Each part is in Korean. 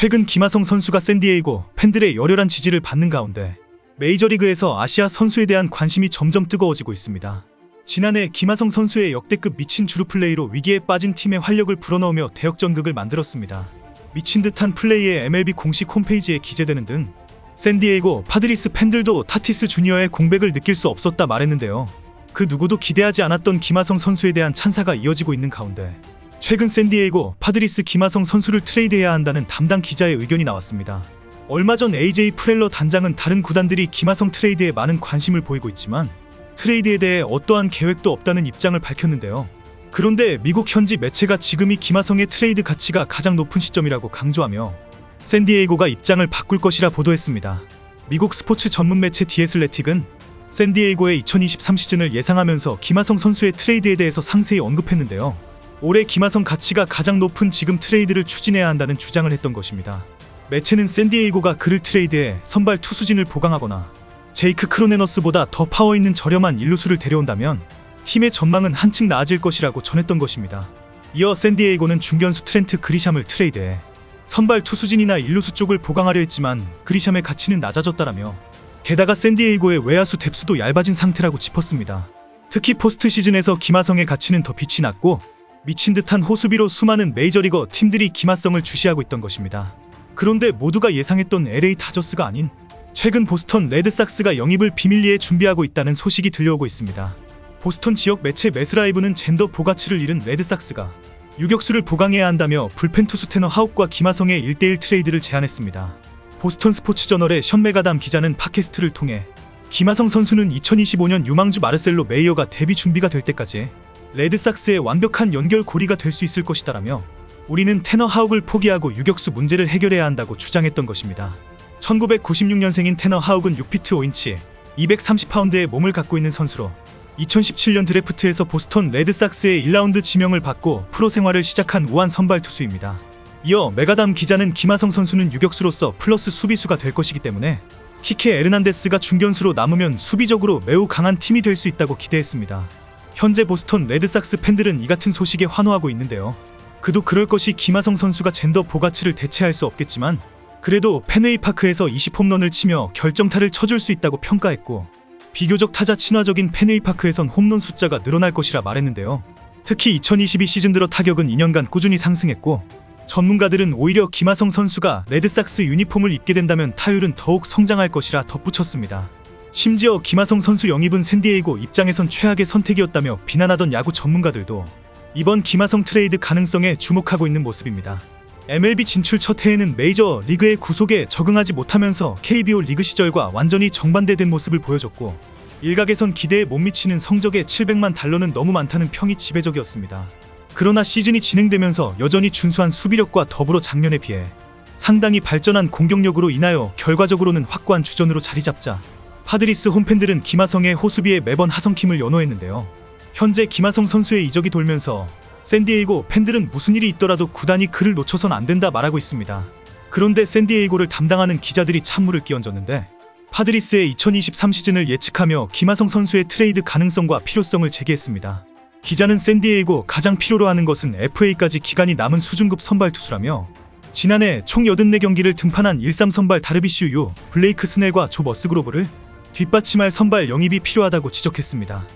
최근 김하성 선수가 샌디에이고 팬들의 열렬한 지지를 받는 가운데 메이저리그에서 아시아 선수에 대한 관심이 점점 뜨거워지고 있습니다. 지난해 김하성 선수의 역대급 미친 주루 플레이로 위기에 빠진 팀의 활력을 불어넣으며 대역전극을 만들었습니다. 미친 듯한 플레이에 MLB 공식 홈페이지에 기재되는 등 샌디에이고 파드리스 팬들도 타티스 주니어의 공백을 느낄 수 없었다 말했는데요. 그 누구도 기대하지 않았던 김하성 선수에 대한 찬사가 이어지고 있는 가운데 최근 샌디에이고 파드리스 김하성 선수를 트레이드해야 한다는 담당 기자의 의견이 나왔습니다. 얼마 전 AJ 프렐러 단장은 다른 구단들이 김하성 트레이드에 많은 관심을 보이고 있지만 트레이드에 대해 어떠한 계획도 없다는 입장을 밝혔는데요. 그런데 미국 현지 매체가 지금이 김하성의 트레이드 가치가 가장 높은 시점이라고 강조하며 샌디에이고가 입장을 바꿀 것이라 보도했습니다. 미국 스포츠 전문 매체 디애슬레틱은 샌디에이고의 2023 시즌을 예상하면서 김하성 선수의 트레이드에 대해서 상세히 언급했는데요. 올해 김하성 가치가 가장 높은 지금 트레이드를 추진해야 한다는 주장을 했던 것입니다. 매체는 샌디에이고가 그를 트레이드해 선발 투수진을 보강하거나 제이크 크로네너스보다 더 파워 있는 저렴한 일루수를 데려온다면 팀의 전망은 한층 나아질 것이라고 전했던 것입니다. 이어 샌디에이고는 중견수 트렌트 그리샴을 트레이드해 선발 투수진이나 일루수 쪽을 보강하려 했지만 그리샴의 가치는 낮아졌다라며 게다가 샌디에이고의 외야수 뎁스도 얇아진 상태라고 짚었습니다. 특히 포스트 시즌에서 김하성의 가치는 더 빛이 났고 미친 듯한 호수비로 수많은 메이저리거 팀들이 김하성을 주시하고 있던 것입니다. 그런데 모두가 예상했던 LA 다저스가 아닌 최근 보스턴 레드삭스가 영입을 비밀리에 준비하고 있다는 소식이 들려오고 있습니다. 보스턴 지역 매체 매스라이브는 젠더 보가츠를 잃은 레드삭스가 유격수를 보강해야 한다며 불펜 투수 테너 하욱과 김하성의 1대1 트레이드를 제안했습니다. 보스턴 스포츠저널의 션 메가담 기자는 팟캐스트를 통해 김하성 선수는 2025년 유망주 마르셀로 메이어가 데뷔 준비가 될 때까지 레드삭스의 완벽한 연결고리가 될 수 있을 것이다라며 우리는 테너 하욱을 포기하고 유격수 문제를 해결해야 한다고 주장했던 것입니다. 1996년생인 테너 하욱은 6피트 5인치, 230파운드의 몸을 갖고 있는 선수로 2017년 드래프트에서 보스턴 레드삭스의 1라운드 지명을 받고 프로 생활을 시작한 우한 선발 투수입니다. 이어 메가담 기자는 김하성 선수는 유격수로서 플러스 수비수가 될 것이기 때문에 키케 에르난데스가 중견수로 남으면 수비적으로 매우 강한 팀이 될 수 있다고 기대했습니다. 현재 보스턴 레드삭스 팬들은 이 같은 소식에 환호하고 있는데요. 그도 그럴 것이 김하성 선수가 젠더 보가츠를 대체할 수 없겠지만 그래도 펜웨이 파크에서 20홈런을 치며 결정타를 쳐줄 수 있다고 평가했고 비교적 타자 친화적인 펜웨이 파크에선 홈런 숫자가 늘어날 것이라 말했는데요. 특히 2022 시즌 들어 타격은 2년간 꾸준히 상승했고 전문가들은 오히려 김하성 선수가 레드삭스 유니폼을 입게 된다면 타율은 더욱 성장할 것이라 덧붙였습니다. 심지어 김하성 선수 영입은 샌디에이고 입장에선 최악의 선택이었다며 비난하던 야구 전문가들도 이번 김하성 트레이드 가능성에 주목하고 있는 모습입니다. MLB 진출 첫 해에는 메이저 리그의 구속에 적응하지 못하면서 KBO 리그 시절과 완전히 정반대된 모습을 보여줬고 일각에선 기대에 못 미치는 성적에 $700만 달러는 너무 많다는 평이 지배적이었습니다. 그러나 시즌이 진행되면서 여전히 준수한 수비력과 더불어 작년에 비해 상당히 발전한 공격력으로 인하여 결과적으로는 확고한 주전으로 자리잡자 파드리스 홈팬들은 김하성의 호수비에 매번 하성킴을 연호했는데요. 현재 김하성 선수의 이적이 돌면서 샌디에이고 팬들은 무슨 일이 있더라도 구단이 그를 놓쳐선 안 된다 말하고 있습니다. 그런데 샌디에이고를 담당하는 기자들이 찬물을 끼얹었는데 파드리스의 2023 시즌을 예측하며 김하성 선수의 트레이드 가능성과 필요성을 제기했습니다. 기자는 샌디에이고 가장 필요로 하는 것은 FA까지 기간이 남은 수준급 선발 투수라며 지난해 총 84경기를 등판한 1-3 선발 다르비슈 유, 블레이크 스넬과 조 머스그로브를 뒷받침할 선발 영입이 필요하다고 지적했습니다.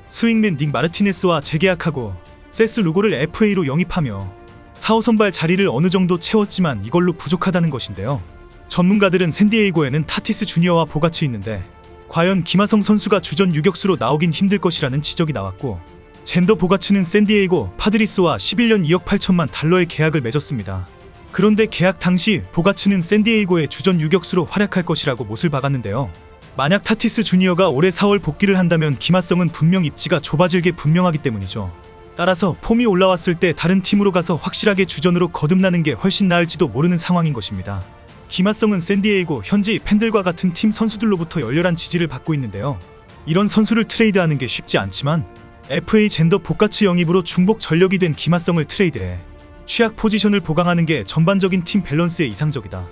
스윙맨 닉 마르티네스와 재계약하고 세스 루고를 FA로 영입하며 4호 선발 자리를 어느 정도 채웠지만 이걸로 부족하다는 것인데요. 전문가들은 샌디에이고에는 타티스 주니어와 보가츠 있는데 과연 김하성 선수가 주전 유격수로 나오긴 힘들 것이라는 지적이 나왔고 젠더 보가츠는 샌디에이고 파드리스와 11년 2억 8천만 달러의 계약을 맺었습니다. 그런데 계약 당시 보가츠는 샌디에이고의 주전 유격수로 활약할 것이라고 못을 박았는데요. 만약 타티스 주니어가 올해 4월 복귀를 한다면 김하성은 분명 입지가 좁아질 게 분명하기 때문이죠. 따라서 폼이 올라왔을 때 다른 팀으로 가서 확실하게 주전으로 거듭나는 게 훨씬 나을지도 모르는 상황인 것입니다. 김하성은 샌디에이고 현지 팬들과 같은 팀 선수들로부터 열렬한 지지를 받고 있는데요. 이런 선수를 트레이드하는 게 쉽지 않지만 FA 젠더 보가츠 영입으로 중복 전력이 된 김하성을 트레이드해 취약 포지션을 보강하는 게 전반적인 팀 밸런스에 이상적이다.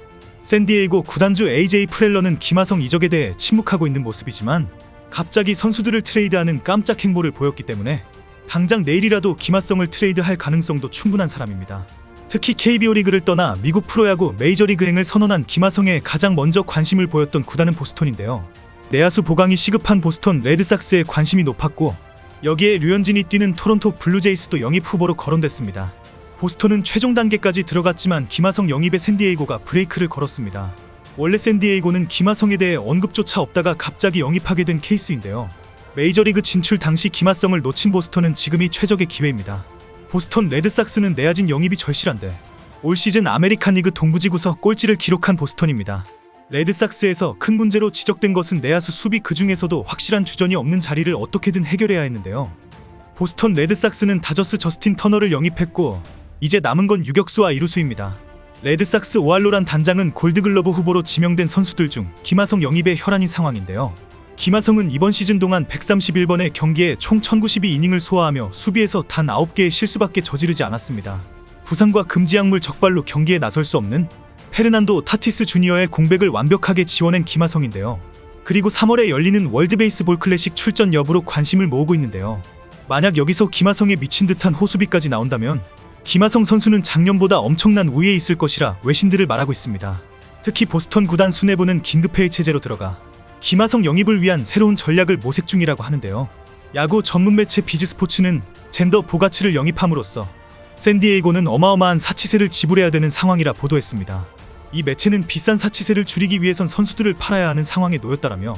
샌디에이고 구단주 AJ 프렐러는 김하성 이적에 대해 침묵하고 있는 모습이지만 갑자기 선수들을 트레이드하는 깜짝 행보를 보였기 때문에 당장 내일이라도 김하성을 트레이드할 가능성도 충분한 사람입니다. 특히 KBO 리그를 떠나 미국 프로야구 메이저리그행을 선언한 김하성에 가장 먼저 관심을 보였던 구단은 보스턴인데요. 내야수 보강이 시급한 보스턴 레드삭스에 관심이 높았고 여기에 류현진이 뛰는 토론토 블루제이스도 영입 후보로 거론됐습니다. 보스턴은 최종 단계까지 들어갔지만 김하성 영입에 샌디에이고가 브레이크를 걸었습니다. 원래 샌디에이고는 김하성에 대해 언급조차 없다가 갑자기 영입하게 된 케이스인데요. 메이저리그 진출 당시 김하성을 놓친 보스턴은 지금이 최적의 기회입니다. 보스턴 레드삭스는 내야진 영입이 절실한데 올 시즌 아메리칸 리그 동부지구서 꼴찌를 기록한 보스턴입니다. 레드삭스에서 큰 문제로 지적된 것은 내야수 수비, 그 중에서도 확실한 주전이 없는 자리를 어떻게든 해결해야 했는데요. 보스턴 레드삭스는 다저스 저스틴 터너를 영입했고 이제 남은 건 유격수와 이루수입니다. 레드삭스 오알로란 단장은 골드글러브 후보로 지명된 선수들 중 김하성 영입에 혈안인 상황인데요. 김하성은 이번 시즌 동안 131번의 경기에 총 1092이닝을 소화하며 수비에서 단 9개의 실수밖에 저지르지 않았습니다. 부상과 금지약물 적발로 경기에 나설 수 없는 페르난도 타티스 주니어의 공백을 완벽하게 지원한 김하성인데요. 그리고 3월에 열리는 월드베이스볼 클래식 출전 여부로 관심을 모으고 있는데요. 만약 여기서 김하성에 미친 듯한 호수비까지 나온다면 김하성 선수는 작년보다 엄청난 우위에 있을 것이라 외신들을 말하고 있습니다. 특히 보스턴 구단 수뇌부는 긴급회의 체제로 들어가 김하성 영입을 위한 새로운 전략을 모색 중이라고 하는데요. 야구 전문 매체 비즈스포츠는 젠더 보가츠를 영입함으로써 샌디에이고는 어마어마한 사치세를 지불해야 되는 상황이라 보도했습니다. 이 매체는 비싼 사치세를 줄이기 위해선 선수들을 팔아야 하는 상황에 놓였다라며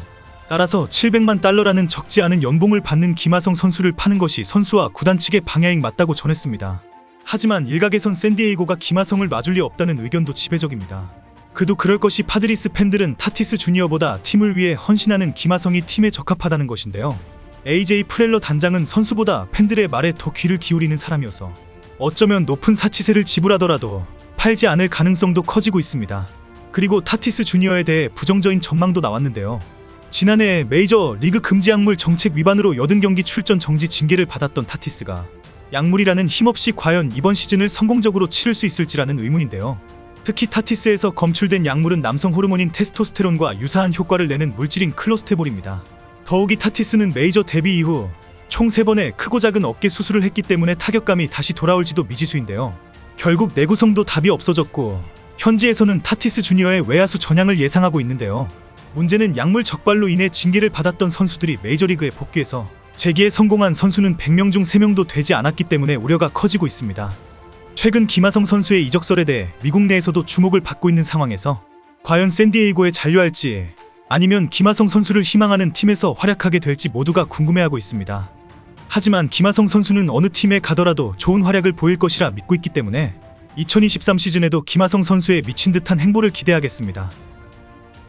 따라서 700만 달러라는 적지 않은 연봉을 받는 김하성 선수를 파는 것이 선수와 구단 측의 방향이 맞다고 전했습니다. 하지만 일각에선 샌디에이고가 김하성을 놔줄 리 없다는 의견도 지배적입니다. 그도 그럴 것이 파드리스 팬들은 타티스 주니어보다 팀을 위해 헌신하는 김하성이 팀에 적합하다는 것인데요. AJ 프렐러 단장은 선수보다 팬들의 말에 더 귀를 기울이는 사람이어서 어쩌면 높은 사치세를 지불하더라도 팔지 않을 가능성도 커지고 있습니다. 그리고 타티스 주니어에 대해 부정적인 전망도 나왔는데요. 지난해 메이저 리그 금지약물 정책 위반으로 80경기 출전 정지 징계를 받았던 타티스가 약물이라는 힘없이 과연 이번 시즌을 성공적으로 치를 수 있을지라는 의문인데요. 특히 타티스에서 검출된 약물은 남성 호르몬인 테스토스테론과 유사한 효과를 내는 물질인 클로스테볼입니다. 더욱이 타티스는 메이저 데뷔 이후 총 3번의 크고 작은 어깨 수술을 했기 때문에 타격감이 다시 돌아올지도 미지수인데요. 결국 내구성도 답이 없어졌고 현지에서는 타티스 주니어의 외야수 전향을 예상하고 있는데요. 문제는 약물 적발로 인해 징계를 받았던 선수들이 메이저리그에 복귀해서 재기에 성공한 선수는 100명 중 3명도 되지 않았기 때문에 우려가 커지고 있습니다. 최근 김하성 선수의 이적설에 대해 미국 내에서도 주목을 받고 있는 상황에서 과연 샌디에이고에 잔류할지 아니면 김하성 선수를 희망하는 팀에서 활약하게 될지 모두가 궁금해하고 있습니다. 하지만 김하성 선수는 어느 팀에 가더라도 좋은 활약을 보일 것이라 믿고 있기 때문에 2023 시즌에도 김하성 선수의 미친 듯한 행보를 기대하겠습니다.